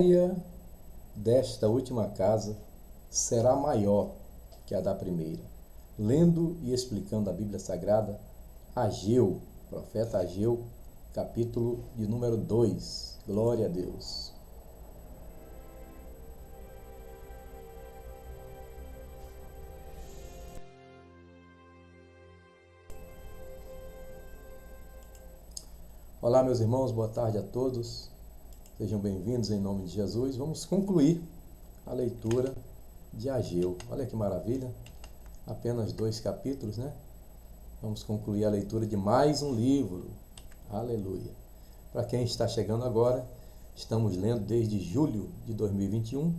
Glória desta última casa será maior que a da primeira. Lendo e explicando a Bíblia Sagrada, Ageu, profeta Ageu, capítulo de número 2. Glória a Deus. Olá, meus irmãos, boa tarde a todos. Sejam bem-vindos em nome de Jesus. Vamos concluir a leitura de Ageu. Olha que maravilha, apenas 2 capítulos, né? Vamos concluir a leitura de mais um livro. Aleluia. Para quem está chegando agora, estamos lendo desde julho de 2021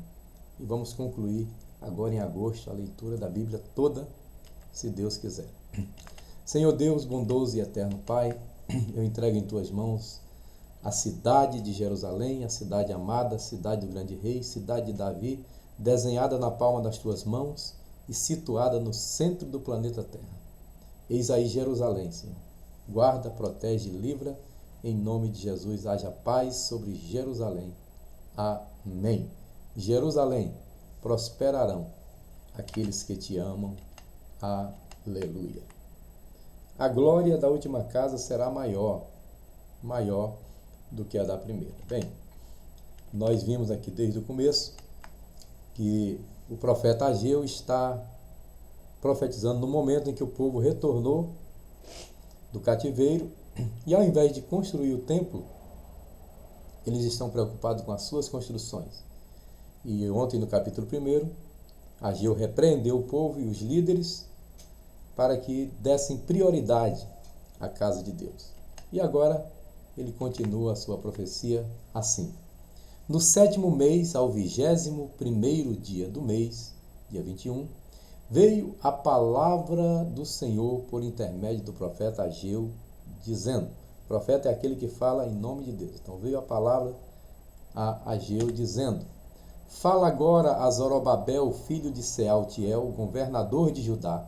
e vamos concluir agora em agosto a leitura da Bíblia toda, se Deus quiser. Senhor Deus, bondoso e eterno Pai, eu entrego em Tuas mãos a cidade de Jerusalém, a cidade amada, a cidade do grande rei, cidade de Davi, desenhada na palma das Tuas mãos e situada no centro do planeta Terra. Eis aí Jerusalém, Senhor. Guarda, protege e livra. Em nome de Jesus, haja paz sobre Jerusalém. Amém. Jerusalém, prosperarão aqueles que te amam. Aleluia. A glória da última casa será maior do que a da primeira. Bem, nós vimos aqui desde o começo que o profeta Ageu está profetizando no momento em que o povo retornou do cativeiro e, ao invés de construir o templo, eles estão preocupados com as suas construções. E ontem, no capítulo 1, Ageu repreendeu o povo e os líderes para que dessem prioridade à casa de Deus. E agora ele continua a sua profecia assim: no 7º mês, ao 21º dia do mês, dia 21, veio a palavra do Senhor por intermédio do profeta Ageu, dizendo, o profeta é aquele que fala em nome de Deus. Então veio a palavra a Ageu dizendo, fala agora a Zorobabel, filho de Sealtiel, governador de Judá,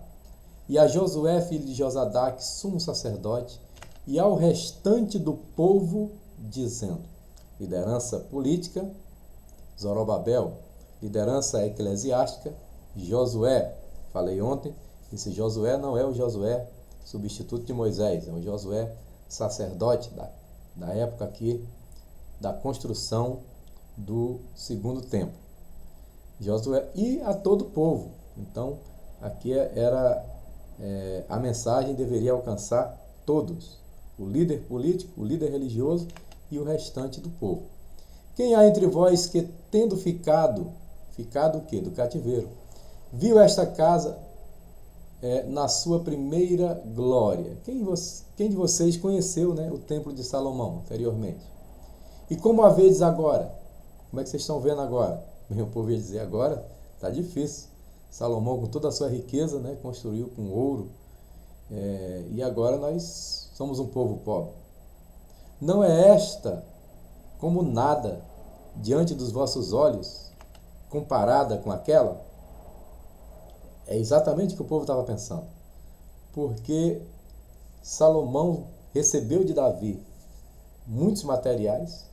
e a Josué, filho de Josadaque, sumo sacerdote, e ao restante do povo, dizendo, liderança política, Zorobabel, liderança eclesiástica, Josué, falei ontem, esse Josué não é o Josué substituto de Moisés, é o Josué sacerdote da época aqui, da construção do segundo templo. Josué e a todo o povo. Então, aqui a mensagem deveria alcançar todos, o líder político, o líder religioso e o restante do povo. Quem há entre vós que, tendo ficado o quê? Do cativeiro, viu esta casa na sua primeira glória? Quem de vocês conheceu, né, o templo de Salomão anteriormente? E como a vedes agora? Como é que vocês estão vendo agora? Meu povo ia dizer, agora está difícil. Salomão, com toda a sua riqueza, né, construiu com ouro, e agora nós somos um povo pobre. Não é esta como nada diante dos vossos olhos, comparada com aquela? É exatamente o que o povo estava pensando. Porque Salomão recebeu de Davi muitos materiais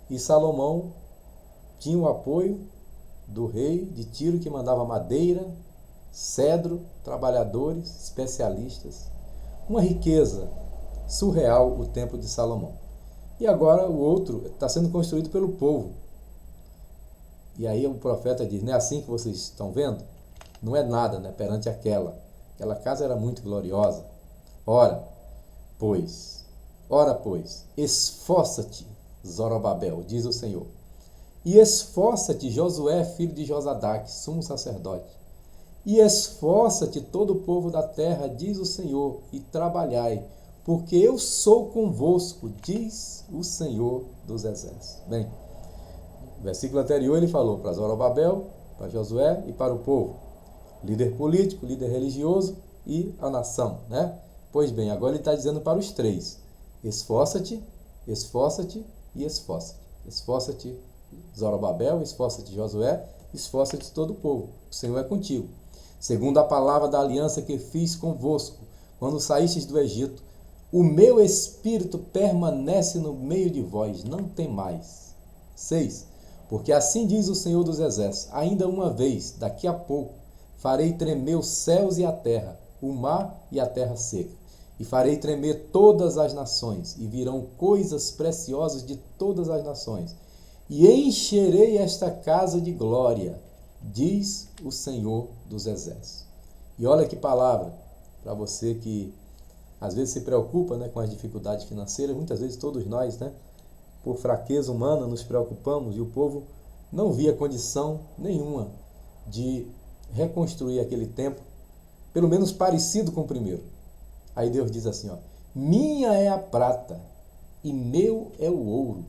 e Salomão tinha o apoio do rei de Tiro, que mandava madeira, cedro, trabalhadores, especialistas. Uma riqueza surreal o templo de Salomão. E agora o outro está sendo construído pelo povo. E aí o profeta diz, não é assim que vocês estão vendo? Não é nada, né, perante aquela. Aquela casa era muito gloriosa. Ora, pois, esforça-te, Zorobabel, diz o Senhor. E esforça-te, Josué, filho de Josadaque, sumo sacerdote. E esforça-te todo o povo da terra, diz o Senhor, e trabalhai, porque eu sou convosco, diz o Senhor dos exércitos. Bem, no versículo anterior ele falou para Zorobabel, para Josué e para o povo. Líder político, líder religioso e a nação, né? Pois bem, agora ele está dizendo para os três, esforça-te, esforça-te e esforça-te. Esforça-te, Zorobabel, esforça-te, Josué, esforça-te todo o povo. O Senhor é contigo. Segundo a palavra da aliança que fiz convosco, quando saístes do Egito, o meu espírito permanece no meio de vós, não temais. 6. Porque assim diz o Senhor dos Exércitos: ainda uma vez, daqui a pouco, farei tremer os céus e a terra, o mar e a terra seca. E farei tremer todas as nações, e virão coisas preciosas de todas as nações. E encherei esta casa de glória, diz o Senhor dos Exércitos. E olha que palavra para você que às vezes se preocupa, né, com as dificuldades financeiras. Muitas vezes todos nós, né, por fraqueza humana, nos preocupamos, e o povo não via condição nenhuma de reconstruir aquele templo, pelo menos parecido com o primeiro. Aí Deus diz assim, ó: minha é a prata e meu é o ouro,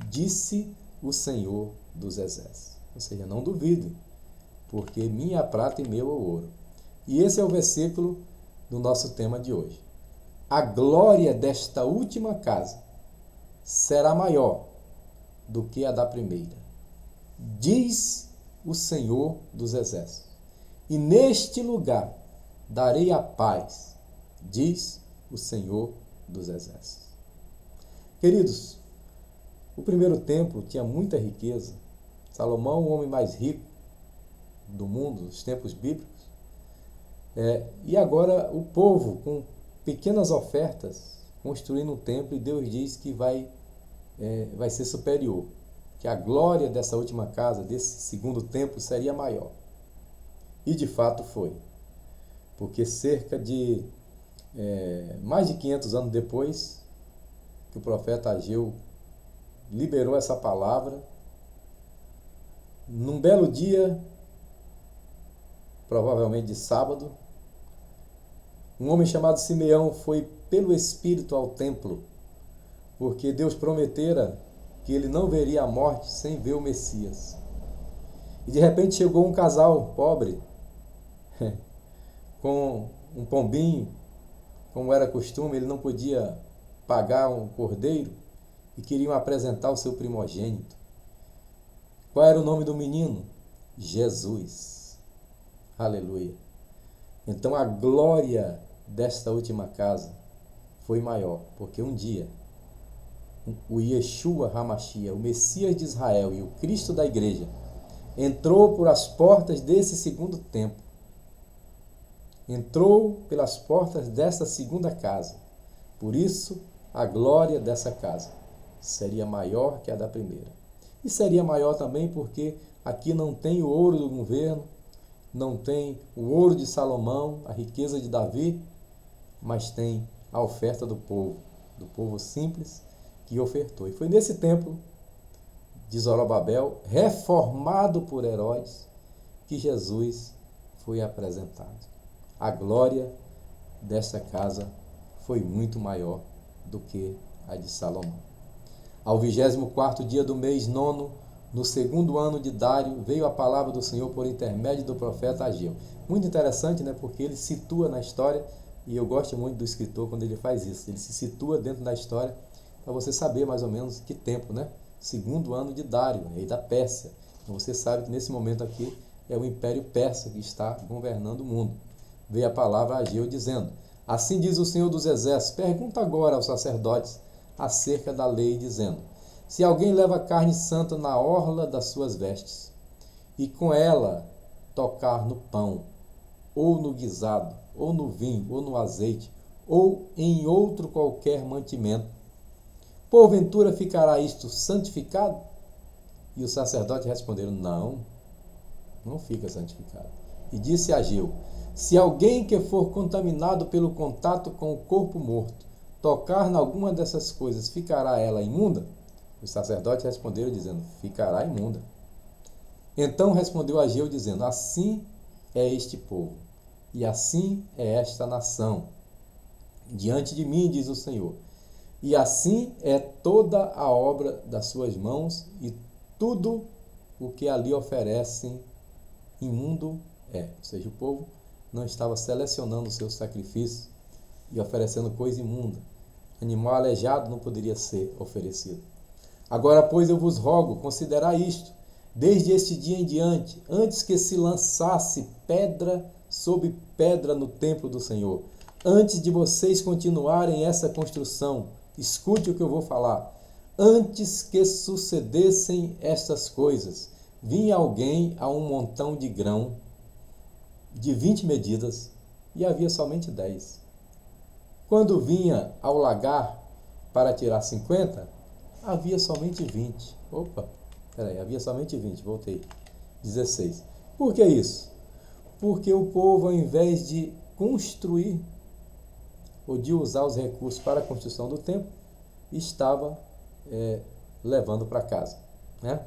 disse o Senhor dos Exércitos. Ou seja, não duvide, porque minha é a prata e meu é o ouro. E esse é o versículo do nosso tema de hoje. A glória desta última casa será maior do que a da primeira, diz o Senhor dos Exércitos. E neste lugar darei a paz, diz o Senhor dos Exércitos. Queridos, o primeiro templo tinha muita riqueza. Salomão, o homem mais rico do mundo, dos tempos bíblicos. E agora o povo, com pequenas ofertas, construindo um templo, e Deus diz que vai ser superior, que a glória dessa última casa, desse segundo templo, seria maior. E de fato foi, porque cerca de mais de 500 anos depois que o profeta Ageu liberou essa palavra, num belo dia, provavelmente de sábado, um homem chamado Simeão foi pelo Espírito ao templo, porque Deus prometera que ele não veria a morte sem ver o Messias. E de repente chegou um casal pobre, com um pombinho, como era costume, ele não podia pagar um cordeiro, e queriam apresentar o seu primogênito. Qual era o nome do menino? Jesus. Aleluia. Então a glória desta última casa foi maior, porque um dia o Yeshua HaMashiach, o Messias de Israel e o Cristo da igreja, entrou por as portas desse segundo templo. Entrou pelas portas desta segunda casa. Por isso, a glória dessa casa seria maior que a da primeira. E seria maior também porque aqui não tem o ouro do governo, não tem o ouro de Salomão, a riqueza de Davi, mas tem a oferta do povo simples que ofertou. E foi nesse templo de Zorobabel, reformado por Herodes, que Jesus foi apresentado. A glória desta casa foi muito maior do que a de Salomão. Ao 24º dia do mês 9º, no segundo ano de Dário, veio a palavra do Senhor por intermédio do profeta Ageu. Muito interessante, né? Porque ele situa na história, e eu gosto muito do escritor quando ele faz isso. Ele se situa dentro da história para você saber mais ou menos que tempo, né? Segundo ano de Dário, rei da Pérsia. Então você sabe que nesse momento aqui é o Império Persa que está governando o mundo. Veio a palavra a Ageu dizendo: assim diz o Senhor dos Exércitos, pergunta agora aos sacerdotes acerca da lei, dizendo: se alguém leva carne santa na orla das suas vestes, e com ela tocar no pão, ou no guisado, ou no vinho, ou no azeite, ou em outro qualquer mantimento, porventura ficará isto santificado? E os sacerdotes responderam: não fica santificado. E disse Ageu: se alguém que for contaminado pelo contato com o corpo morto tocar em alguma dessas coisas, ficará ela imunda? Os sacerdotes responderam dizendo: ficará imunda. Então respondeu Ageu dizendo: assim é este povo, e assim é esta nação, diante de mim, diz o Senhor. E assim é toda a obra das suas mãos, e tudo o que ali oferecem imundo é. Ou seja, o povo não estava selecionando o seu sacrifício e oferecendo coisa imunda. Animal aleijado não poderia ser oferecido. Agora, pois, eu vos rogo, considerai isto, desde este dia em diante, antes que se lançasse pedra sobre pedra no templo do Senhor, antes de vocês continuarem essa construção, escute o que eu vou falar, Antes que sucedessem estas coisas, vinha alguém a um montão de grão de 20 medidas e havia somente 10. Quando vinha ao lagar para tirar 50, havia somente 20. Opa, peraí, havia somente 20, voltei. 16. Por que isso? Porque o povo, ao invés de construir ou de usar os recursos para a construção do templo, estava levando para casa, né?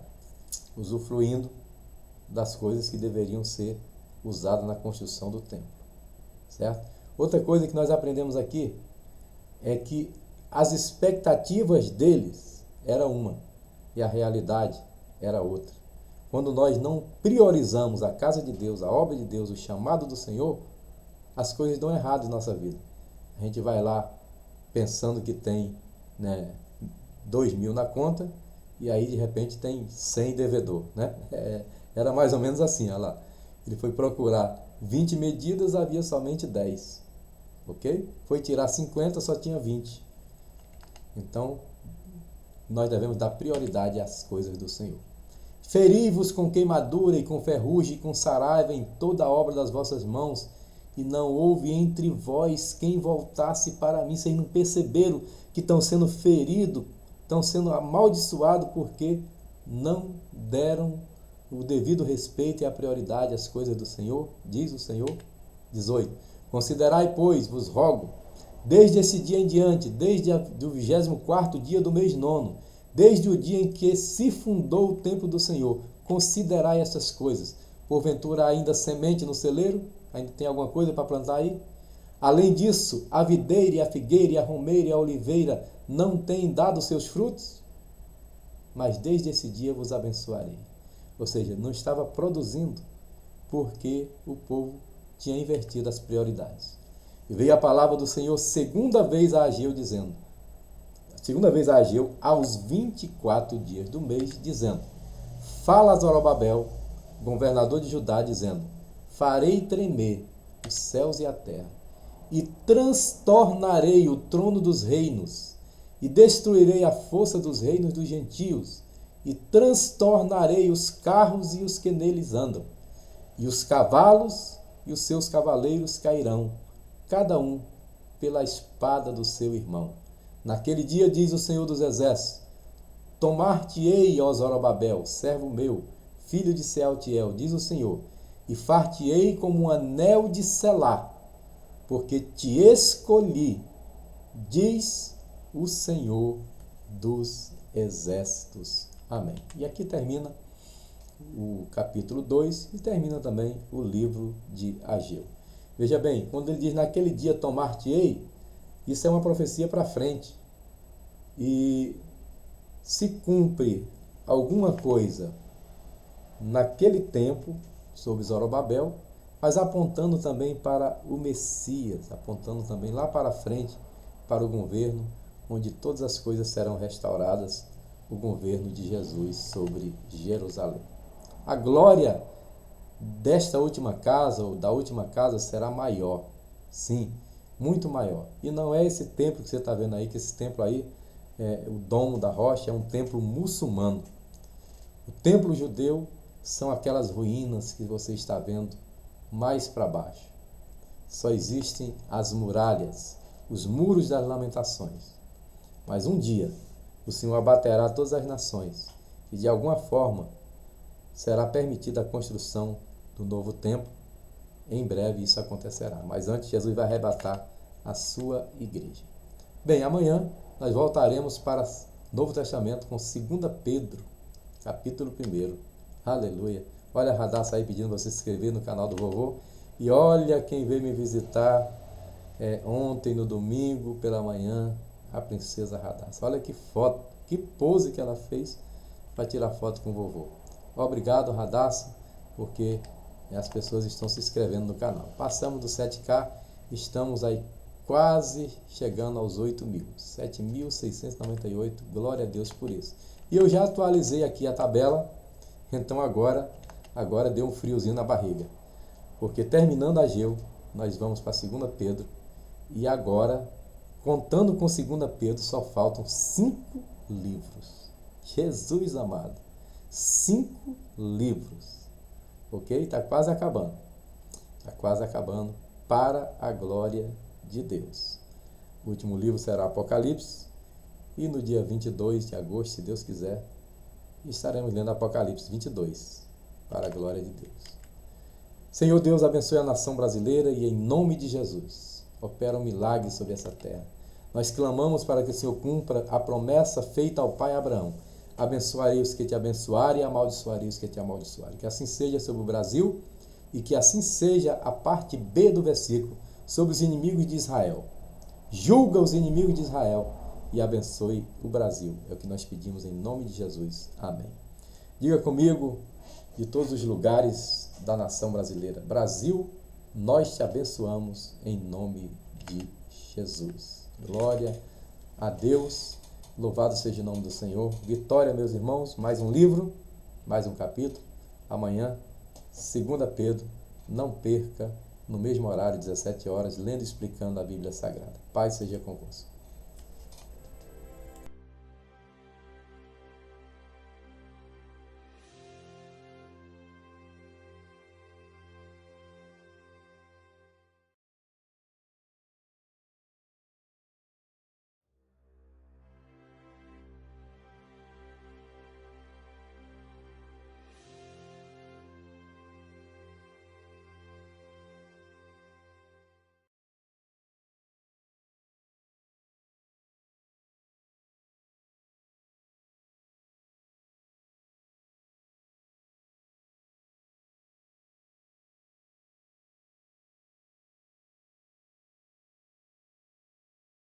Usufruindo das coisas que deveriam ser usadas na construção do templo, certo? Outra coisa que nós aprendemos aqui é que as expectativas deles era uma e a realidade era outra. Quando nós não priorizamos a casa de Deus, a obra de Deus, o chamado do Senhor, as coisas dão errado em nossa vida. A gente vai lá pensando que tem 2.000 na conta e aí de repente tem 100 devedor, né? Era mais ou menos assim, olha lá. Ele foi procurar 20 medidas, havia somente 10. Ok? Foi tirar 50, só tinha 20. Então, nós devemos dar prioridade às coisas do Senhor. Feri-vos com queimadura e com ferrugem e com saraiva em toda a obra das vossas mãos, e não houve entre vós quem voltasse para mim. Vocês não perceberam que estão sendo feridos, estão sendo amaldiçoados porque não deram o devido respeito e a prioridade às coisas do Senhor, diz o Senhor. 18. Considerai, pois, vos rogo, desde esse dia em diante, desde o 24º dia do mês 9, desde o dia em que se fundou o templo do Senhor, considerai essas coisas. Porventura ainda semente no celeiro? Ainda tem alguma coisa para plantar aí? Além disso, a videira e a figueira e a romeira e a oliveira não têm dado seus frutos? Mas desde esse dia vos abençoarei. Ou seja, não estava produzindo porque o povo tinha invertido as prioridades. E veio a palavra do Senhor segunda vez a Ageu, dizendo, aos 24 dias do mês, dizendo, fala a Zorobabel, governador de Judá, dizendo, farei tremer os céus e a terra, e transtornarei o trono dos reinos, e destruirei a força dos reinos dos gentios, e transtornarei os carros e os que neles andam, e os cavalos e os seus cavaleiros cairão, cada um pela espada do seu irmão. Naquele dia, diz o Senhor dos Exércitos, tomar-te-ei, ó Zorobabel, servo meu, filho de Sealtiel, diz o Senhor, e far-te-ei como um anel de selar, porque te escolhi, diz o Senhor dos Exércitos. Amém. E aqui termina o capítulo 2 e termina também o livro de Ageu. Veja bem, quando ele diz naquele dia tomar-te-ei, isso é uma profecia para frente. E se cumpre alguma coisa naquele tempo, sobre Zorobabel, mas apontando também para o Messias, apontando também lá para frente, para o governo, onde todas as coisas serão restauradas, o governo de Jesus sobre Jerusalém. A glória desta última casa, ou da última casa, será maior, sim, muito maior. E não é esse templo que você está vendo aí, que esse templo aí, o Domo da Rocha, é um templo muçulmano. O templo judeu são aquelas ruínas que você está vendo mais para baixo. Só existem as muralhas, os muros das lamentações. Mas um dia, o Senhor abaterá todas as nações e de alguma forma será permitida a construção do novo templo. Em breve isso acontecerá. Mas antes, Jesus vai arrebatar a sua igreja. Bem, amanhã nós voltaremos para o Novo Testamento com 2 Pedro, capítulo 1. Aleluia. Olha a Radassa aí pedindo você se inscrever no canal do vovô. E olha quem veio me visitar ontem, no domingo, pela manhã, a princesa Radassa. Olha que foto, que pose que ela fez para tirar foto com o vovô. Obrigado, Radassa, porque as pessoas estão se inscrevendo no canal. Passamos do 7K, estamos aí quase chegando aos 8.000, 7.698, glória a Deus por isso. E eu já atualizei aqui a tabela, então agora deu um friozinho na barriga, porque terminando Ageu, nós vamos para 2 Pedro, e agora, contando com 2 Pedro, só faltam 5 livros. Jesus amado. 5 livros. Ok? Está quase acabando. Está quase acabando para a glória de Deus. O último livro será Apocalipse. E no dia 22 de agosto, se Deus quiser, estaremos lendo Apocalipse 22, para a glória de Deus. Senhor Deus, abençoe a nação brasileira e em nome de Jesus, opera um milagre sobre essa terra. Nós clamamos para que o Senhor cumpra a promessa feita ao pai Abraão. Abençoarei os que te abençoarem e amaldiçoarei os que te amaldiçoarem. Que assim seja sobre o Brasil e que assim seja a parte B do versículo, sobre os inimigos de Israel. Julga os inimigos de Israel e abençoe o Brasil. É o que nós pedimos em nome de Jesus. Amém. Diga comigo, de todos os lugares da nação brasileira: Brasil, nós te abençoamos em nome de Jesus. Glória a Deus. Louvado seja o nome do Senhor. Vitória, meus irmãos. Mais um livro, mais um capítulo. Amanhã, 2 Pedro. Não perca, no mesmo horário, 17 horas, lendo e explicando a Bíblia Sagrada. Paz seja convosco.